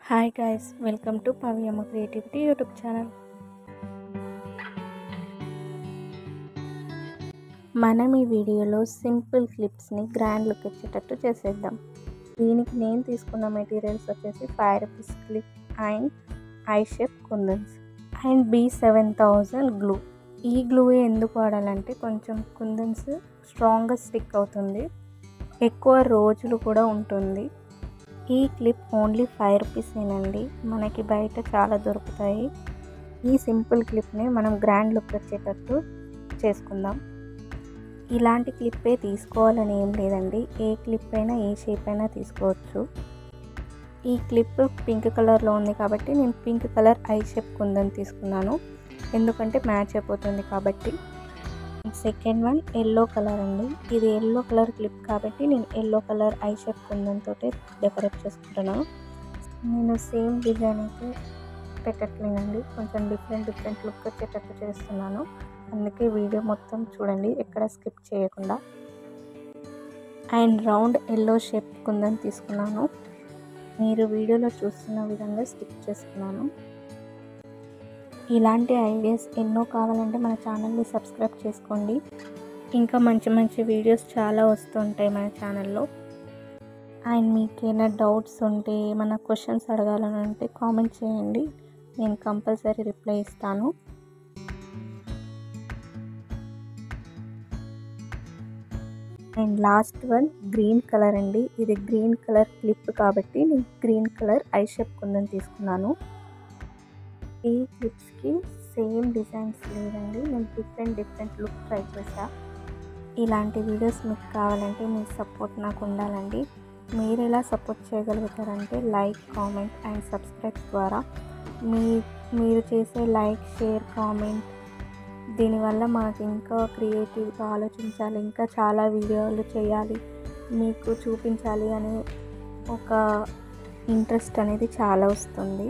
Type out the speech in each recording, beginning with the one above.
Hi guys, welcome to Paviyamma creativity YouTube channel. మనం ఈ వీడియోలో సింపుల్ క్లిప్స్ని గ్రాండ్ లుక్ ఇచ్చేటట్టు చేసేద్దాం. దీనికి నేను తీసుకున్న మెటీరియల్స్ వచ్చేసి 5 rupees clip and I shape kundans and B7000 glue. ఈ గ్లూ ఎందుకు వాడాలంటే కొంచెం కుందన్స్ స్ట్రాంగ్గా స్టిక్ అవుతుంది, ఎక్కువ రోజులు కూడా ఉంటుంది. ఈ క్లిప్ ఓన్లీ 5 రూపీసేనండి, మనకి బయట చాలా దొరుకుతాయి. ఈ సింపుల్ క్లిప్ని మనం గ్రాండ్ లుక్ వచ్చేటట్టు చేసుకుందాం. ఇలాంటి క్లిప్పే తీసుకోవాలని ఏం లేదండి, ఏ క్లిప్ అయినా ఏ షేప్ అయినా తీసుకోవచ్చు. ఈ క్లిప్ పింక్ కలర్లో ఉంది కాబట్టి నేను pink colour I shape kundan తీసుకున్నాను, ఎందుకంటే మ్యాచ్ అయిపోతుంది కాబట్టి. సెకండ్ వన్ ఎల్లో కలర్ అండి, ఇది ఎల్లో కలర్ క్లిప్ కాబట్టి నేను yellow colour I shape kundan తోటి డెకరేట్ చేసుకుంటున్నాను. నేను సేమ్ డిజైన్ అయితే పెట్టట్లేనండి, కొంచెం డిఫరెంట్ లుక్ వచ్చేటట్టు చేస్తున్నాను. అందుకే వీడియో మొత్తం చూడండి, ఎక్కడ స్కిప్ చేయకుండా. And round yellow shape kundan తీసుకున్నాను, మీరు వీడియోలో చూస్తున్న విధంగా స్టిక్ చేసుకున్నాను. ఇలాంటి ఐడియాస్ ఎన్నో కావాలంటే మన ఛానల్ని సబ్స్క్రైబ్ చేసుకోండి. ఇంకా మంచి వీడియోస్ చాలా వస్తుంటాయి మన ఛానల్లో. అండ్ మీకు ఏమైనా డౌట్స్ ఉంటే, ఏమైనా క్వశ్చన్స్ అడగాలని ఉంటే కామెంట్ చేయండి, నేను కంపల్సరీ రిప్లై ఇస్తాను. And last one green colour అండి, ఇది గ్రీన్ కలర్ క్లిప్ కాబట్టి నేను green colour I shape kundan తీసుకున్నాను. ఈ క్లిప్స్కి సేమ్ డిజైన్స్ లేదండి, నేను డిఫరెంట్ లుక్ ట్రై చేసా. ఇలాంటి వీడియోస్ మీకు కావాలంటే మీ సపోర్ట్ నాకు ఉండాలండి. మీరు ఎలా సపోర్ట్ చేయగలుగుతారంటే లైక్, కామెంట్ అండ్ సబ్స్క్రైబ్ ద్వారా. మీరు చేసే లైక్, షేర్, కామెంట్ దీనివల్ల మాకు ఇంకా క్రియేటివ్గా ఆలోచించాలి, ఇంకా చాలా వీడియోలు చేయాలి, మీకు చూపించాలి అనే ఒక ఇంట్రెస్ట్ అనేది చాలా వస్తుంది.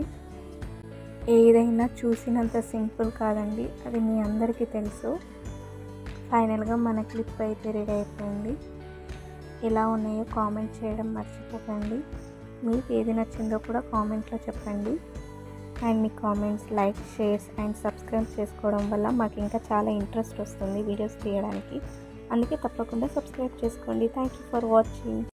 ఏదైనా చూసినంత సింపుల్ కాదండి, అది మీ అందరికీ తెలుసు. ఫైనల్గా మన క్లిప్ అయితే రెడీ అయిపోయింది. ఎలా ఉన్నాయో కామెంట్ చేయడం మర్చిపోకండి. మీకు ఏది నచ్చిందో కూడా కామెంట్లో చెప్పండి. And me comments, like, shares and subscribe చేసుకోవడం వల్ల మాకు ఇంకా చాలా ఇంట్రెస్ట్ వస్తుంది వీడియోస్ తీయడానికి. అందుకే తప్పకుండా సబ్స్క్రైబ్ చేసుకోండి. Thank you for watching.